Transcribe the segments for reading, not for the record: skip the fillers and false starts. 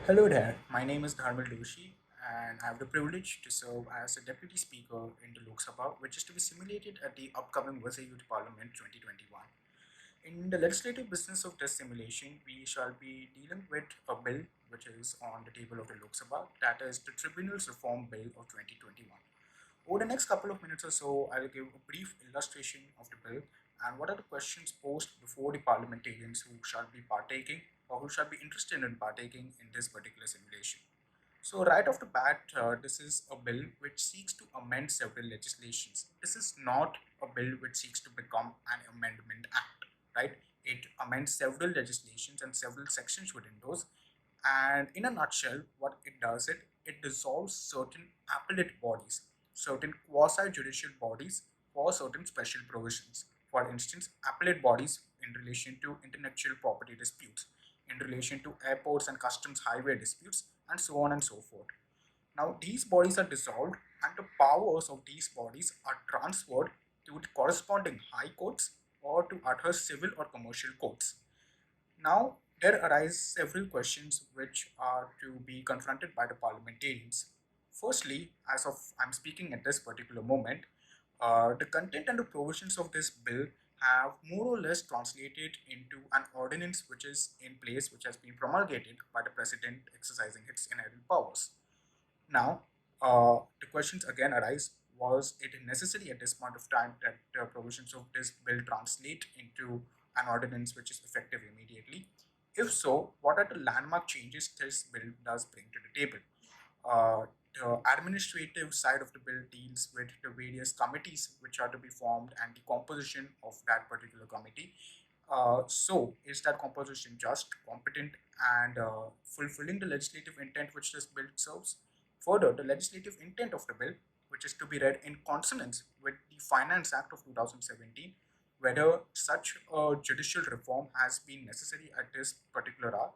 Hello there, my name is Dharmal Doshi and I have the privilege to serve as a Deputy Speaker in the Lok Sabha, which is to be simulated at the upcoming Vaze Youth Parliament 2021. In the legislative business of this simulation, we shall be dealing with a bill which is on the table of the Lok Sabha, that is the Tribunal's Reform Bill of 2021. Over the next couple of minutes or so, I'll give a brief illustration of the bill and what are the questions posed before the parliamentarians who shall be partaking or who shall be interested in partaking in this particular simulation. So right off the bat, this is a bill which seeks to amend several legislations. This is not a bill which seeks to become an amendment act, right? It amends several legislations and several sections within those. And in a nutshell, what it does, it dissolves certain appellate bodies, certain quasi-judicial bodies for certain special provisions. For instance, appellate bodies in relation to intellectual property disputes, in relation to airports and customs highway disputes, and so on and so forth. Now, these bodies are dissolved, and the powers of these bodies are transferred to the corresponding high courts or to other civil or commercial courts. Now, there arise several questions which are to be confronted by the parliamentarians. Firstly, as of I'm speaking at this particular moment, the content and the provisions of this bill have more or less translated into an ordinance which is in place, which has been promulgated by the president exercising its inherent powers. Now, the questions again arise, was it necessary at this point of time that the provisions of this bill translate into an ordinance which is effective immediately? If so, what are the landmark changes this bill does bring to the table? Uh, the administrative side of the bill deals with the various committees which are to be formed and the composition of that particular committee. So, is that composition just, competent, and fulfilling the legislative intent which this bill serves? Further, the legislative intent of the bill, which is to be read in consonance with the Finance Act of 2017, whether such a judicial reform has been necessary at this particular hour,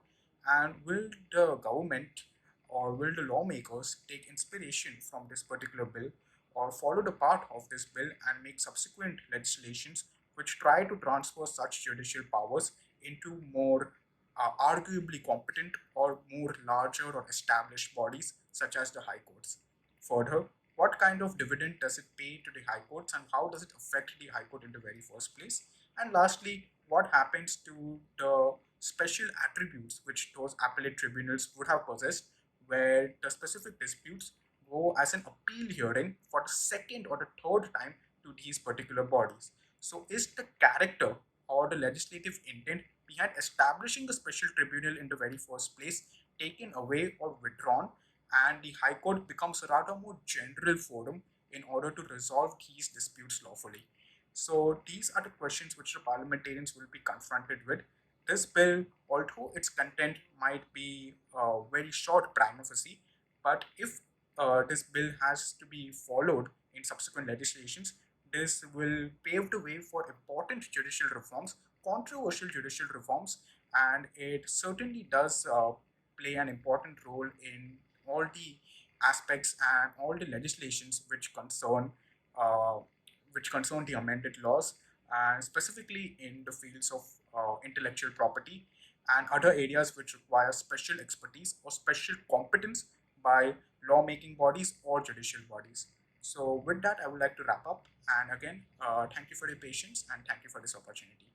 and will the government or will the lawmakers take inspiration from this particular bill or follow the path of this bill and make subsequent legislations which try to transfer such judicial powers into more arguably competent or more larger or established bodies such as the high courts. Further, what kind of dividend does it pay to the high courts and how does it affect the high court in the very first place? And lastly, what happens to the special attributes which those appellate tribunals would have possessed, where the specific disputes go as an appeal hearing for the second or the third time to these particular bodies? So, is the character or the legislative intent behind establishing the special tribunal in the very first place taken away or withdrawn, and the High Court becomes a rather more general forum in order to resolve these disputes lawfully? So, these are the questions which the parliamentarians will be confronted with. This bill, although its content might be very short prima facie, but if this bill has to be followed in subsequent legislations, this will pave the way for important judicial reforms, controversial judicial reforms, and it certainly does play an important role in all the aspects and all the legislations uh, which concern the amended laws, and specifically in the fields of intellectual property and other areas which require special expertise or special competence by lawmaking bodies or judicial bodies. So, with that, I would like to wrap up. And again, thank you for your patience and thank you for this opportunity.